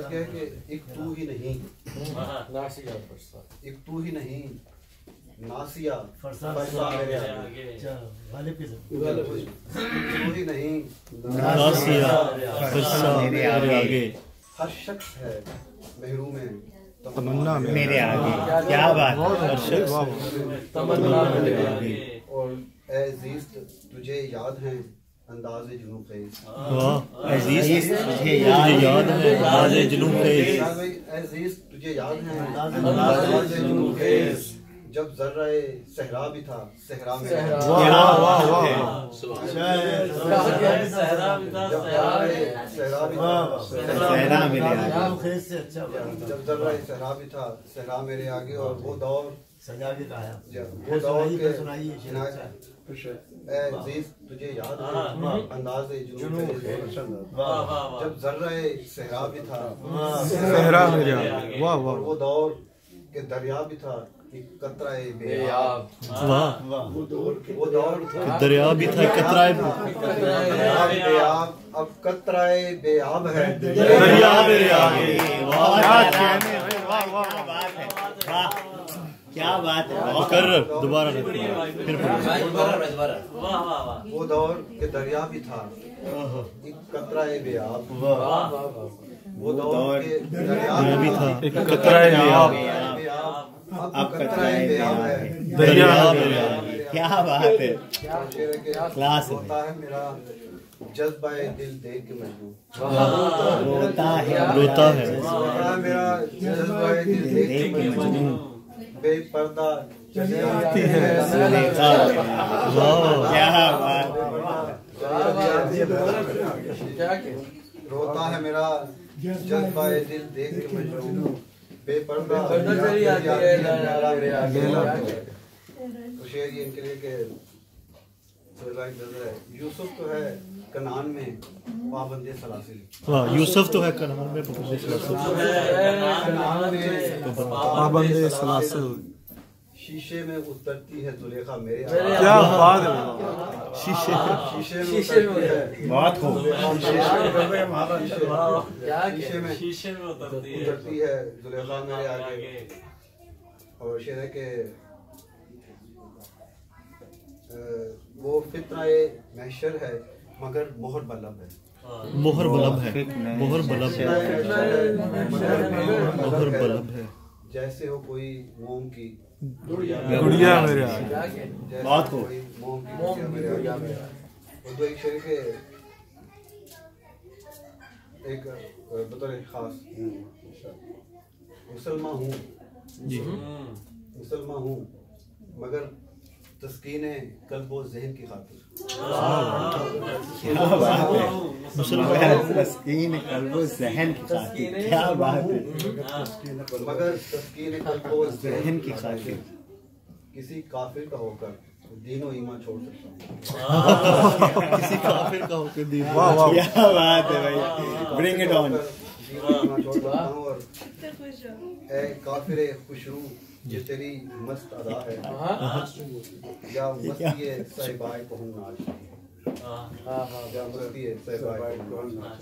کیا ہے کہ ایک تو ہی نہیں، ایک تو ہی نہیں ناسیہ فرسا میرے آگے، تو ہی نہیں ناسیہ فرسا میرے آگے، ہر شخص ہے محروم تمنا میرے آگے، کیا بات، ہر شخص تمنا میرے آگے، اور اے عزیز تجھے یاد ہے انداز جنوں خیز، عزیز تجھے یاد ہے انداز جنوں خیز، عزیز تجھے یاد ہے انداز جنوں خیز، جب ذرہ صحرا بھی تھا صحرا میں، واہ واہ واہ، صحرا بھی تھا صحرا میرے آگے، جب ذرہ صحرا بھی تھا صحرا میرے آگے، اور وہ دور وہ دور کے اے عزیز تجھے یاد ہے انداز جنوں خیز، جب ذرہ صحرا بھی تھا صحرا میرے آگے، واہ واہ، وہ دور کے دریا بھی تھا قطرہ بے آب، وہ دور دریا بھی تھا قطرہ بے آب، اب قطرہ بے آب ہے دریا میرے آگے، کیا بات ہے، مقرر دوبارہ وہ دور کے دریا بھی تھا ایک قطرہ بے آب، وہ دور کے دریا بھی تھا ایک قطرہ بے آب، اب قطرہ بے آب ہے دریا میرے آگے، کیا بات ہے، کلاس ہوتا ہے میرا جذبہ دل دیکھ کے مجنون، روتا ہے میرا جذبہ دل دیکھ کے مجنون، بے پردہ چلی آتی ہے زلیخا، روتا ہے میرا جذبہ دل دیکھ کے مجنون، بے پردہ چلی آتی ہے لیلا، تو شعر یہ ان کے لیے کہ یوسف تو ہے کنعان میں پابند سلاسل، یوسف تو ہے کنعان میں پابند سلاسل، شیشے میں اترتی ہے زلیخا میرے آگے، کیا بات ہے، شیشے میں اترتی ہے زلیخا میرے آگے، اور شعر ہے کہ وہ فتنہ محشر ہے مگر مہر بلب ہے، مہر بلب ہے، مہر بلب ہے، مہر بلب ہے، جیسے ہو کوئی موم کی گڑیا میرے آگے، بات ہو موم کی گڑیا میرے آگے، اور دو ایک شعر کے ایک بطور خاص مسلمان ہوں، مسلمان ہوں مگر تسکین قلب و ذہن کی خاطر، تسکین قلب و ذہن کی خاطر، کیا بات ہے، مگر تسکین قلب و ذہن کی خاطر کسی کافر کا ہو کر دین و ایمان چھوڑ سکتا ہوں، کسی کافر کا ہو کر دین، کیا بات ہے بھائی، برنگ اٹ آن، دین و ایمان چھوڑ سکتا ہوں، اور اے کافر خوشرو یہ تیری مست ادا ہے، یا مستی صحبائے کو ہوں ناچ، یا مستی صحبائے کو ہوں ناچ،